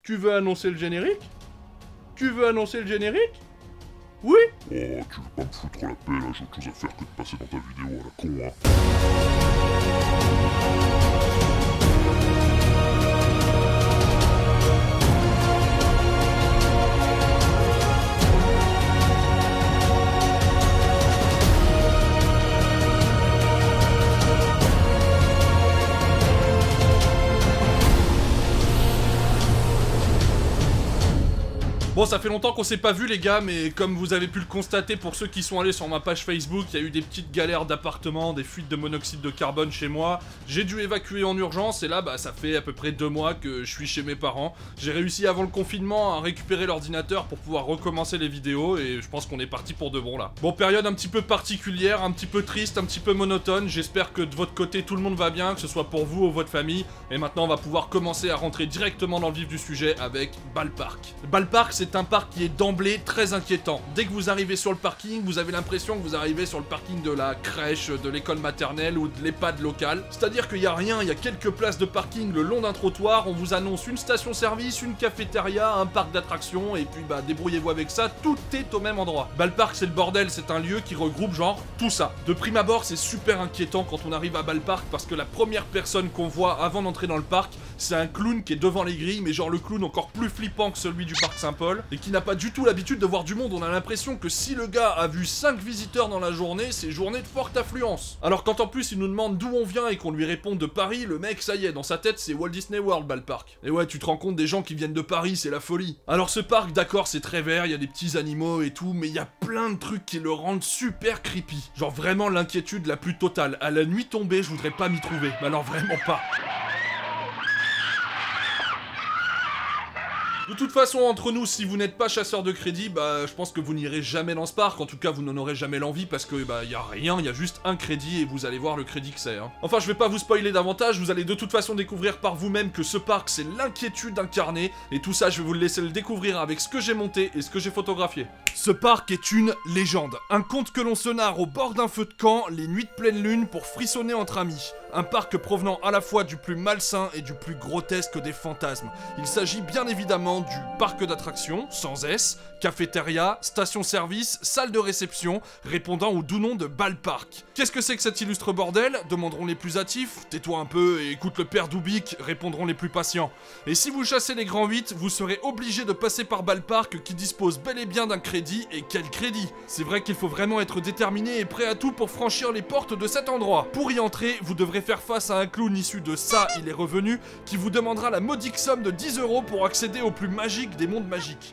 Tu veux annoncer le générique? Tu veux annoncer le générique? Oui? Oh, tu veux pas me foutre la paix, là, j'ai autre chose à faire que de passer dans ta vidéo à la con, hein. Bon, ça fait longtemps qu'on s'est pas vu les gars, mais comme vous avez pu le constater pour ceux qui sont allés sur ma page Facebook, il y a eu des petites galères d'appartement, des fuites de monoxyde de carbone chez moi. J'ai dû évacuer en urgence et là, bah ça fait à peu près 2 mois que je suis chez mes parents. J'ai réussi avant le confinement à récupérer l'ordinateur pour pouvoir recommencer les vidéos et je pense qu'on est parti pour de bon là. Bon, période un petit peu particulière, un petit peu triste, un petit peu monotone. J'espère que de votre côté tout le monde va bien, que ce soit pour vous ou votre famille. Et maintenant on va pouvoir commencer à rentrer directement dans le vif du sujet avec Ballpark. Ballpark, c'est un parc qui est d'emblée très inquiétant. Dès que vous arrivez sur le parking, vous avez l'impression que vous arrivez sur le parking de la crèche, de l'école maternelle ou de l'EHPAD locale. C'est-à-dire qu'il n'y a rien, il y a quelques places de parking le long d'un trottoir, on vous annonce une station-service, une cafétéria, un parc d'attractions, et puis bah débrouillez-vous avec ça, tout est au même endroit. Ballpark c'est le bordel, c'est un lieu qui regroupe genre tout ça. De prime abord, c'est super inquiétant quand on arrive à Ballpark parce que la première personne qu'on voit avant d'entrer dans le parc, c'est un clown qui est devant les grilles, mais genre le clown encore plus flippant que celui du parc Saint-Paul, et qui n'a pas du tout l'habitude de voir du monde. On a l'impression que si le gars a vu 5 visiteurs dans la journée, c'est journée de forte affluence. Alors quand en plus il nous demande d'où on vient et qu'on lui répond de Paris, le mec, ça y est, dans sa tête, c'est Walt Disney World, Ballpark. Et ouais, tu te rends compte des gens qui viennent de Paris, c'est la folie. Alors ce parc, d'accord, c'est très vert, il y a des petits animaux et tout, mais il y a plein de trucs qui le rendent super creepy. Genre vraiment l'inquiétude la plus totale. À la nuit tombée, je voudrais pas m'y trouver. Mais alors vraiment pas. De toute façon, entre nous, si vous n'êtes pas chasseur de crédit, bah je pense que vous n'irez jamais dans ce parc, en tout cas vous n'en aurez jamais l'envie parce que bah y a rien, y a juste un crédit et vous allez voir le crédit que c'est. Hein. Enfin, je vais pas vous spoiler davantage, vous allez de toute façon découvrir par vous-même que ce parc c'est l'inquiétude incarnée et tout ça je vais vous le laisser le découvrir avec ce que j'ai monté et ce que j'ai photographié. Ce parc est une légende, un conte que l'on se narre au bord d'un feu de camp, les nuits de pleine lune pour frissonner entre amis. Un parc provenant à la fois du plus malsain et du plus grotesque des fantasmes. Il s'agit bien évidemment du parc d'attractions, sans S, cafétéria, station-service, salle de réception, répondant au doux nom de Ballpark. Qu'est-ce que c'est que cet illustre bordel? Demanderont les plus hâtifs. Tais-toi un peu et écoute le père Doubic, répondront les plus patients. Et si vous chassez les grands 8, vous serez obligé de passer par Ballpark qui dispose bel et bien d'un crédit, et quel crédit! C'est vrai qu'il faut vraiment être déterminé et prêt à tout pour franchir les portes de cet endroit. Pour y entrer, vous devrez faire face à un clown issu de Ça, il est revenu, qui vous demandera la modique somme de 10 € pour accéder au plus magique des mondes magiques.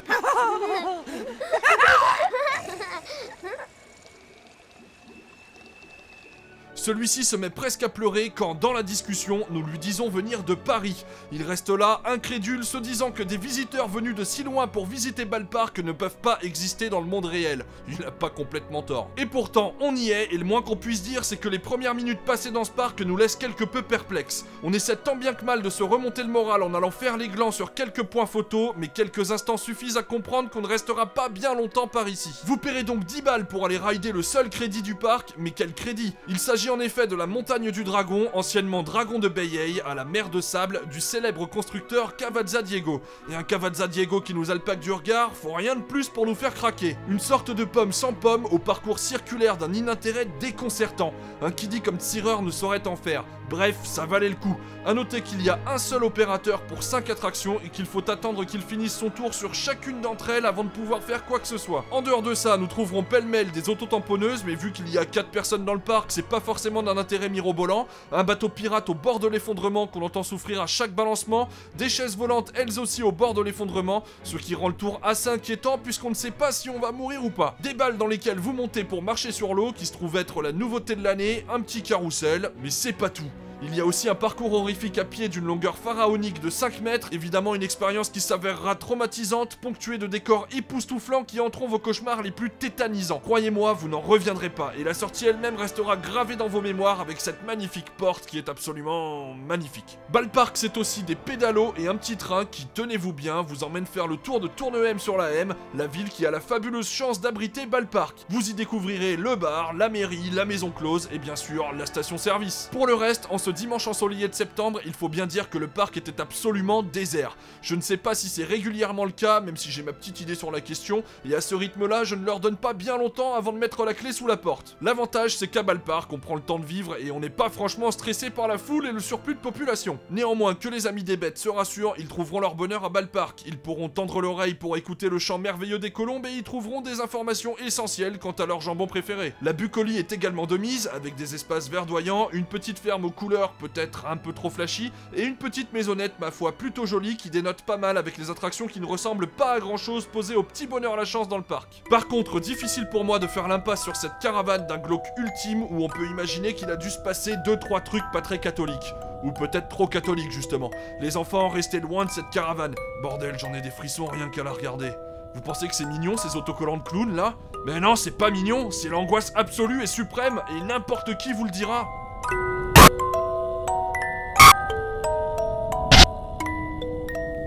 Celui-ci se met presque à pleurer quand, dans la discussion, nous lui disons venir de Paris. Il reste là, incrédule, se disant que des visiteurs venus de si loin pour visiter Ballpark ne peuvent pas exister dans le monde réel. Il n'a pas complètement tort. Et pourtant, on y est, et le moins qu'on puisse dire, c'est que les premières minutes passées dans ce parc nous laissent quelque peu perplexes. On essaie tant bien que mal de se remonter le moral en allant faire les glands sur quelques points photos, mais quelques instants suffisent à comprendre qu'on ne restera pas bien longtemps par ici. Vous paierez donc 10 balles pour aller rider le seul crédit du parc, mais quel crédit? Il s'agit en effet de la montagne du dragon, anciennement dragon de Bayey, à la mer de sable du célèbre constructeur Cavazza Diego. Et un Cavazza Diego qui nous alpague du regard, faut rien de plus pour nous faire craquer. Une sorte de pomme sans pomme au parcours circulaire d'un inintérêt déconcertant. Un qui dit comme tireur ne saurait en faire. Bref, ça valait le coup. A noter qu'il y a un seul opérateur pour 5 attractions et qu'il faut attendre qu'il finisse son tour sur chacune d'entre elles avant de pouvoir faire quoi que ce soit. En dehors de ça, nous trouverons pêle-mêle des autotamponneuses, mais vu qu'il y a 4 personnes dans le parc, c'est pas forcément d'un intérêt mirobolant, un bateau pirate au bord de l'effondrement qu'on entend souffrir à chaque balancement, des chaises volantes elles aussi au bord de l'effondrement, ce qui rend le tour assez inquiétant puisqu'on ne sait pas si on va mourir ou pas. Des balles dans lesquelles vous montez pour marcher sur l'eau qui se trouve être la nouveauté de l'année, un petit carrousel, mais c'est pas tout. Il y a aussi un parcours horrifique à pied d'une longueur pharaonique de 5 mètres, évidemment une expérience qui s'avérera traumatisante, ponctuée de décors époustouflants qui entreront vos cauchemars les plus tétanisants. Croyez-moi, vous n'en reviendrez pas, et la sortie elle-même restera gravée dans vos mémoires avec cette magnifique porte qui est absolument magnifique. Ballpark, c'est aussi des pédalos et un petit train qui, tenez-vous bien, vous emmène faire le tour de Tournehem sur la M, la ville qui a la fabuleuse chance d'abriter Ballpark. Vous y découvrirez le bar, la mairie, la maison close et bien sûr la station-service. Pour le reste, en ce dimanche ensoleillé de septembre, il faut bien dire que le parc était absolument désert. Je ne sais pas si c'est régulièrement le cas, même si j'ai ma petite idée sur la question, et à ce rythme-là, je ne leur donne pas bien longtemps avant de mettre la clé sous la porte. L'avantage, c'est qu'à Ballpark, on prend le temps de vivre et on n'est pas franchement stressé par la foule et le surplus de population. Néanmoins, que les amis des bêtes se rassurent, ils trouveront leur bonheur à Ballpark. Ils pourront tendre l'oreille pour écouter le chant merveilleux des colombes et y trouveront des informations essentielles quant à leur jambon préféré. La bucolie est également de mise, avec des espaces verdoyants, une petite ferme aux couleurs peut-être un peu trop flashy, et une petite maisonnette, ma foi, plutôt jolie, qui dénote pas mal avec les attractions qui ne ressemblent pas à grand chose posées au petit bonheur la chance dans le parc. Par contre, difficile pour moi de faire l'impasse sur cette caravane d'un glauque ultime où on peut imaginer qu'il a dû se passer 2-3 trucs pas très catholiques. Ou peut-être trop catholiques justement. Les enfants, restez loin de cette caravane. Bordel, j'en ai des frissons rien qu'à la regarder. Vous pensez que c'est mignon ces autocollants de clowns là? Mais non, c'est pas mignon, c'est l'angoisse absolue et suprême, et n'importe qui vous le dira.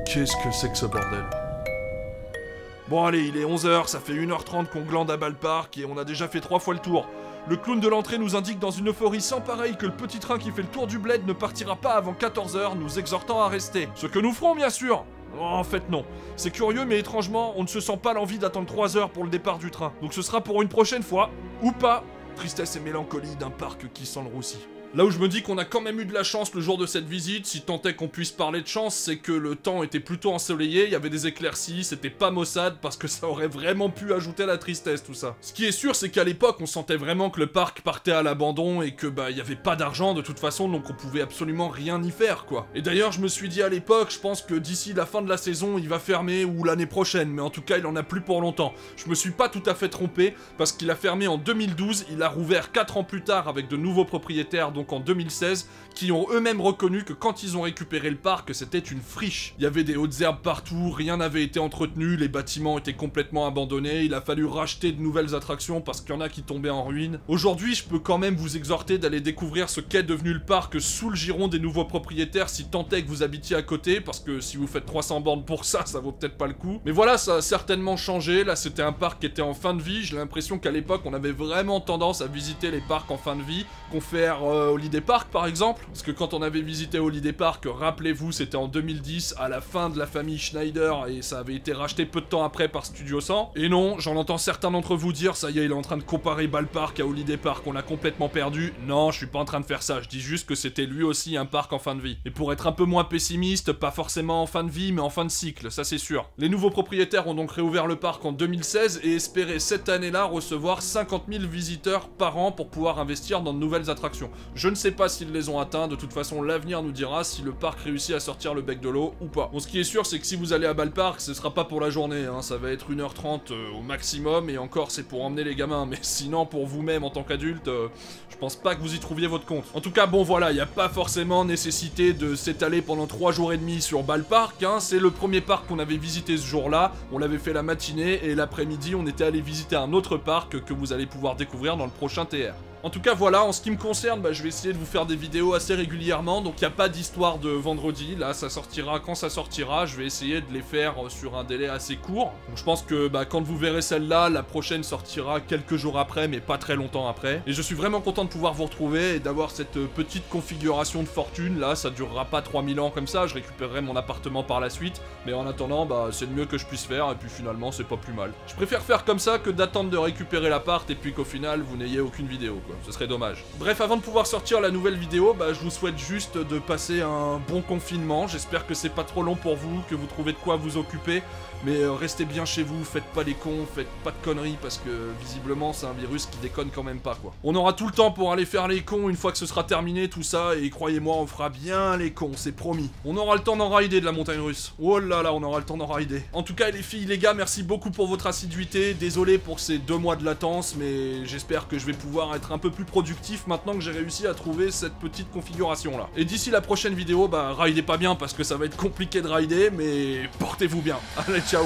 Qu'est-ce que c'est que ce bordel? Bon allez, il est 11h, ça fait 1h30 qu'on glande à Ballpark et on a déjà fait 3 fois le tour. Le clown de l'entrée nous indique dans une euphorie sans pareille que le petit train qui fait le tour du bled ne partira pas avant 14h, nous exhortant à rester. Ce que nous ferons bien sûr. En fait non. C'est curieux mais étrangement, on ne se sent pas l'envie d'attendre 3 heures pour le départ du train. Donc ce sera pour une prochaine fois, ou pas. Tristesse et mélancolie d'un parc qui sent le roussi. Là où je me dis qu'on a quand même eu de la chance le jour de cette visite, si tant est qu'on puisse parler de chance, c'est que le temps était plutôt ensoleillé, il y avait des éclaircies, c'était pas maussade parce que ça aurait vraiment pu ajouter à la tristesse tout ça. Ce qui est sûr, c'est qu'à l'époque, on sentait vraiment que le parc partait à l'abandon et que il y avait pas d'argent de toute façon, donc on pouvait absolument rien y faire quoi. Et d'ailleurs, je me suis dit à l'époque, je pense que d'ici la fin de la saison, il va fermer ou l'année prochaine, mais en tout cas, il en a plus pour longtemps. Je me suis pas tout à fait trompé parce qu'il a fermé en 2012, il a rouvert 4 ans plus tard avec de nouveaux propriétaires, donc en 2016, qui ont eux-mêmes reconnu que quand ils ont récupéré le parc, c'était une friche. Il y avait des hautes herbes partout, rien n'avait été entretenu, les bâtiments étaient complètement abandonnés, il a fallu racheter de nouvelles attractions parce qu'il y en a qui tombaient en ruine. Aujourd'hui, je peux quand même vous exhorter d'aller découvrir ce qu'est devenu le parc sous le giron des nouveaux propriétaires si tant est que vous habitiez à côté, parce que si vous faites 300 bornes pour ça, ça vaut peut-être pas le coup. Mais voilà, ça a certainement changé, là c'était un parc qui était en fin de vie, j'ai l'impression qu'à l'époque on avait vraiment tendance à visiter les parcs en fin de vie, confère Holiday Park par exemple, parce que quand on avait visité Holiday Park, rappelez-vous, c'était en 2010, à la fin de la famille Schneider, et ça avait été racheté peu de temps après par Studio 100. Et non, j'en entends certains d'entre vous dire, ça y est, il est en train de comparer Ballpark à Holiday Park, on l'a complètement perdu. Non, je suis pas en train de faire ça, je dis juste que c'était lui aussi un parc en fin de vie. Et pour être un peu moins pessimiste, pas forcément en fin de vie, mais en fin de cycle, ça c'est sûr. Les nouveaux propriétaires ont donc réouvert le parc en 2016 et espéraient cette année-là recevoir 50 000 visiteurs par an pour pouvoir investir dans de nouvelles attractions. Je ne sais pas s'ils les ont atteints, de toute façon l'avenir nous dira si le parc réussit à sortir le bec de l'eau ou pas. Bon, ce qui est sûr, c'est que si vous allez à Ballpark, ce sera pas pour la journée, hein, ça va être 1h30 au maximum, et encore c'est pour emmener les gamins, mais sinon pour vous-même en tant qu'adulte, je pense pas que vous y trouviez votre compte. En tout cas, bon voilà, il n'y a pas forcément nécessité de s'étaler pendant 3 jours et demi sur Ballpark, hein, c'est le premier parc qu'on avait visité ce jour-là, on l'avait fait la matinée, et l'après-midi on était allé visiter un autre parc que vous allez pouvoir découvrir dans le prochain TR. En tout cas voilà, en ce qui me concerne, je vais essayer de vous faire des vidéos assez régulièrement, donc il n'y a pas d'histoire de vendredi, là ça sortira quand ça sortira, je vais essayer de les faire sur un délai assez court. Donc je pense que quand vous verrez celle-là, la prochaine sortira quelques jours après, mais pas très longtemps après. Et je suis vraiment content de pouvoir vous retrouver et d'avoir cette petite configuration de fortune, là ça durera pas 3000 ans comme ça, je récupérerai mon appartement par la suite, mais en attendant, c'est le mieux que je puisse faire, et puis finalement c'est pas plus mal. Je préfère faire comme ça que d'attendre de récupérer l'appart et puis qu'au final vous n'ayez aucune vidéo. Ce serait dommage. Bref, avant de pouvoir sortir la nouvelle vidéo, je vous souhaite juste de passer un bon confinement. J'espère que c'est pas trop long pour vous, que vous trouvez de quoi vous occuper. Mais restez bien chez vous, faites pas les cons, faites pas de conneries, parce que visiblement c'est un virus qui déconne quand même pas quoi. On aura tout le temps pour aller faire les cons une fois que ce sera terminé tout ça, et croyez-moi, on fera bien les cons, c'est promis. On aura le temps d'en rider de la montagne russe. Oh là là, on aura le temps d'en rider. En tout cas les filles, les gars, merci beaucoup pour votre assiduité. Désolé pour ces 2 mois de latence, mais j'espère que je vais pouvoir être un peu plus productif maintenant que j'ai réussi à trouver cette petite configuration là. Et d'ici la prochaine vidéo, ridez pas bien parce que ça va être compliqué de rider, mais portez-vous bien. Allez, ciao.